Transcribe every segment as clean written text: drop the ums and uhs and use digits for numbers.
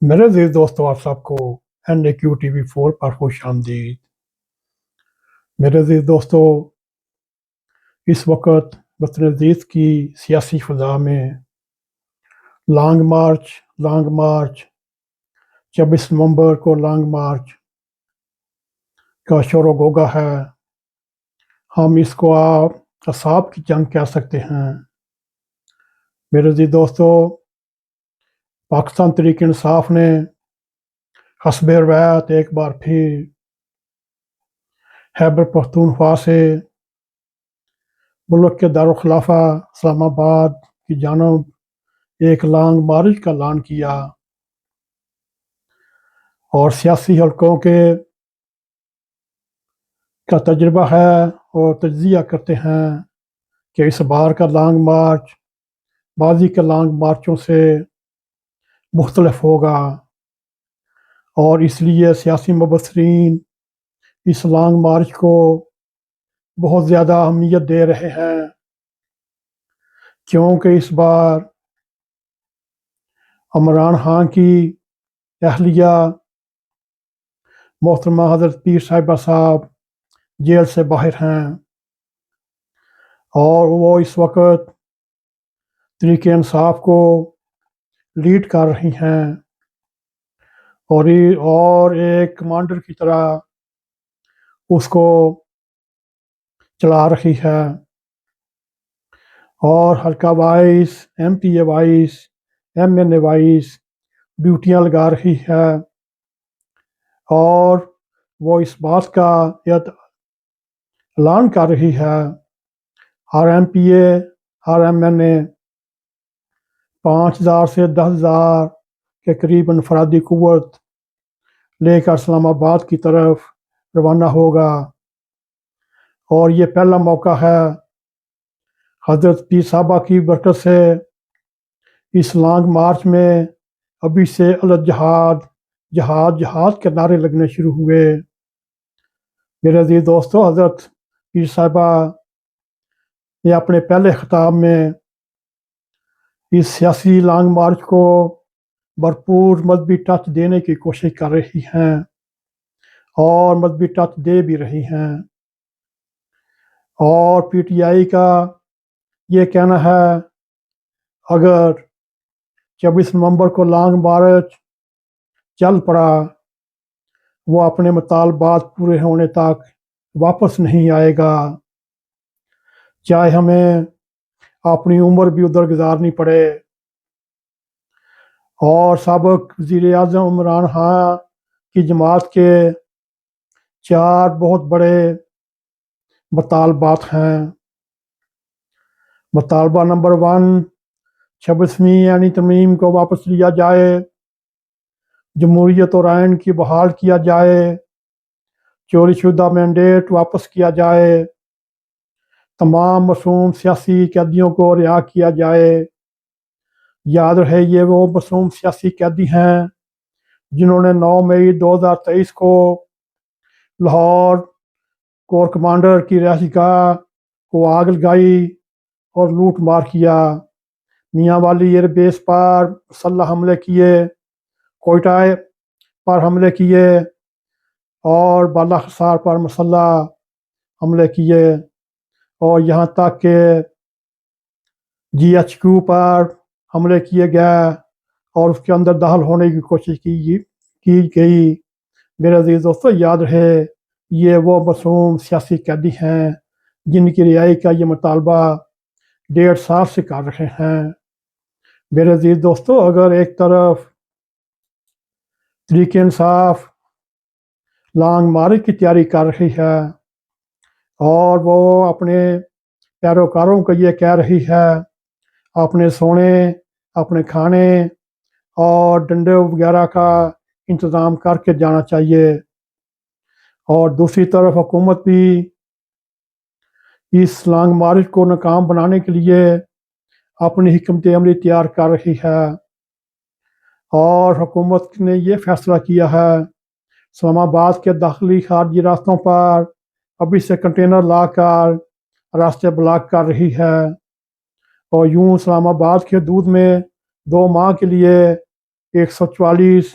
میرے عزیز دوستو، آپ سب کو NAQ TV4 پر خوش آمدید۔ میرے عزیز دوستو، اس وقت وطن عزیز کی سیاسی فضا میں لانگ مارچ 26 نومبر کو لانگ مارچ کا شور و غوغا ہے۔ ہم اس کو آپ اعصاب کی جنگ کہہ سکتے ہیں۔ میرے عزیز دوستو، پاکستان تحریک انصاف نے حسب روایت ایک بار پھر خیبر پختونخوا سے ملک کے دارالخلافہ اسلام آباد کی جانب ایک لانگ مارچ کا اعلان کیا، اور سیاسی حلقوں کا تجربہ ہے اور تجزیہ کرتے ہیں کہ اس بار کا لانگ مارچ ماضی کے لانگ مارچوں سے مختلف ہوگا، اور اس لیے سیاسی مبصرین اس لانگ مارچ کو بہت زیادہ اہمیت دے رہے ہیں، کیونکہ اس بار عمران خان کی اہلیہ محترمہ حضرت پیر صاحبہ صاحب جیل سے باہر ہیں، اور وہ اس وقت تحریک انصاف کو لیڈ کر رہی ہیں، اور ایک کمانڈر کی طرح اس کو چلا رہی ہے، اور حلقہ wise MPA wise MNA wise ڈیوٹیاں لگا رہی ہے، اور وہ اس بات کا اعلان کر رہی ہے ہر MPA ہر MNA 5000 سے 10,000 کے قریب انفرادی قوت لے کر اسلام آباد کی طرف روانہ ہوگا، اور یہ پہلا موقع ہے حضرت پیر صاحبہ کی برکت سے اس لانگ مارچ میں ابھی سے جہاد کے نعرے لگنے شروع ہوئے۔ میرے عزیز دوستو، حضرت پیر صاحبہ نے اپنے پہلے خطاب میں اس سیاسی لانگ مارچ کو بھرپور مذہبی ٹچ دینے کی کوشش کر رہی ہیں، اور مذہبی ٹچ دے بھی رہی ہیں، اور PTI کا یہ کہنا ہے اگر 26 نومبر کو لانگ مارچ چل پڑا، وہ اپنے مطالبات پورے ہونے تک واپس نہیں آئے گا، چاہے ہمیں اپنی عمر بھی ادھر گزارنی پڑے۔ اور سابق وزیر اعظم عمران خان کی جماعت کے 4 بہت بڑے مطالبات ہیں۔ مطالبہ نمبر 1، 26ویں آئینی ترمیم کو واپس لیا جائے، جمہوریت اور آئین کی بحال کیا جائے، چوری شدہ مینڈیٹ واپس کیا جائے، تمام معصوم سیاسی قیدیوں کو رہا کیا جائے۔ یاد رہے، یہ وہ معصوم سیاسی قیدی ہیں جنہوں نے 9 مئی 2023 کو لاہور کور کمانڈر کی رہائش گاہ کو آگ لگائی اور لوٹ مار کیا، میاں والی ایئر بیس پر مسلح حملے کیے، کوئٹہ پر حملے کیے، اور بالا حصار پر مسلح حملے کیے، اور یہاں تک کہ GHQ پر حملے کیے گئے اور اس کے اندر داخل ہونے کی کوشش کی گئی۔ میرے عزیز دوستو، یاد رہے، یہ وہ معصوم سیاسی قیدی ہیں جن کی رہائی کا یہ مطالبہ 1.5 سال سے کر رہے ہیں۔ میرے عزیز دوستو، اگر ایک طرف تحریک انصاف لانگ مارچ کی تیاری کر رہی ہے، اور وہ اپنے پیروکاروں کو یہ کہہ رہی ہے اپنے سونے، اپنے کھانے اور ڈنڈے وغیرہ کا انتظام کر کے جانا چاہیے، اور دوسری طرف حکومت بھی اس لانگ مارچ کو ناکام بنانے کے لیے اپنی حکمت عملی تیار کر رہی ہے، اور حکومت نے یہ فیصلہ کیا ہے اسلام آباد کے داخلی خارجی راستوں پر ابھی سے کنٹینر لا کر راستے بلاک کر رہی ہے، اور یوں اسلام آباد کے حدود میں 2 ماہ کے لیے 144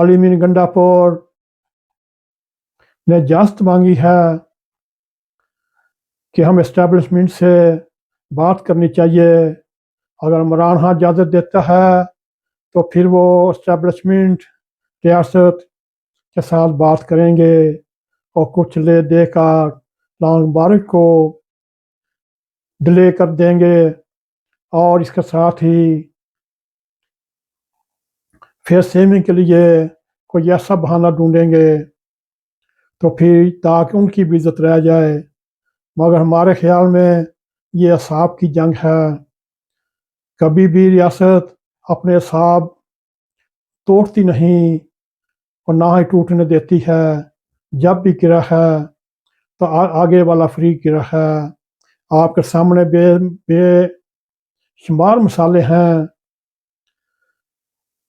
علی مین گنڈاپور نے اجازت مانگی ہے کہ ہم اسٹیبلشمنٹ سے بات کرنی چاہیے. اگر عمران خان اجازت دیتا ہے تو پھر وہ اسٹیبلشمنٹ ریاست کے ساتھ بات کریں گے اور کچھ لے دے کر لانگ مارچ کو ڈیلے کر دیں گے، اور اس کے ساتھ ہی پھر سیونگ کے لیے کوئی ایسا بہانہ ڈھونڈیں گے تو پھر تاکہ ان کی بھی عزت رہ جائے. مگر ہمارے خیال میں یہ اعصاب کی جنگ ہے. کبھی بھی ریاست اپنے اعصاب توڑتی نہیں اور نہ ہی ٹوٹنے دیتی ہے. جب بھی گرا ہے تو آگے والا فریق گرا ہے. آپ کے سامنے بے شمار مثالیں ہیں.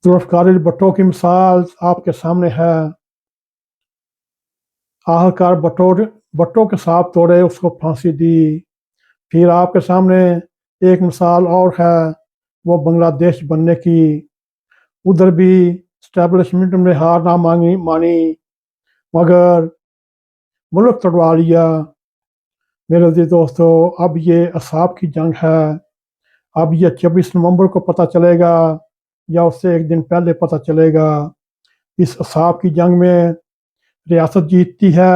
ذوالفقار علی بھٹو کی مثال آپ کے سامنے ہے. آخرکار بھٹو کے ساتھ توڑے، اس کو پھانسی دی. پھر آپ کے سامنے ایک مثال اور ہے، وہ بنگلہ دیش بننے کی. ادھر بھی اسٹیبلشمنٹ نے ہار نہ مانی مگر ملک توڑوا لیا. میرے عزیز دوستو، اب یہ اعصاب کی جنگ ہے. اب یہ 24 نومبر کو پتہ چلے گا یا اس سے ایک دن پہلے پتہ چلے گا. اس اعصاب کی جنگ میں ریاست جیتتی ہے،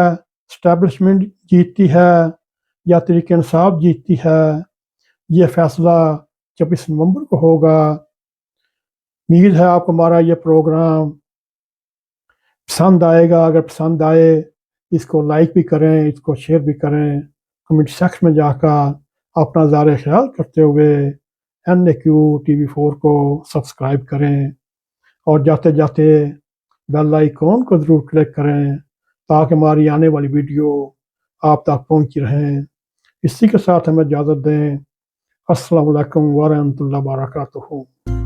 اسٹیبلشمنٹ جیتتی ہے یا تحریک انصاف جیتتی ہے. یہ فیصلہ 24 نومبر کو ہوگا. امید ہے آپ کو ہمارا یہ پروگرام پسند آئے گا. اگر پسند آئے اس کو لائک بھی کریں، اس کو شیئر بھی کریں. کمنٹ سیکشن میں جا کر اپنا اظہار خیال کرتے ہوئے NAQ TV4 کو سبسکرائب کریں اور جاتے جاتے بیل آئیکن کو ضرور کلک کریں تاکہ ہماری آنے والی ویڈیو آپ تک پہنچی رہیں. اسی کے ساتھ ہمیں اجازت دیں. السلام علیکم ورحمۃ اللہ وبرکاتہ.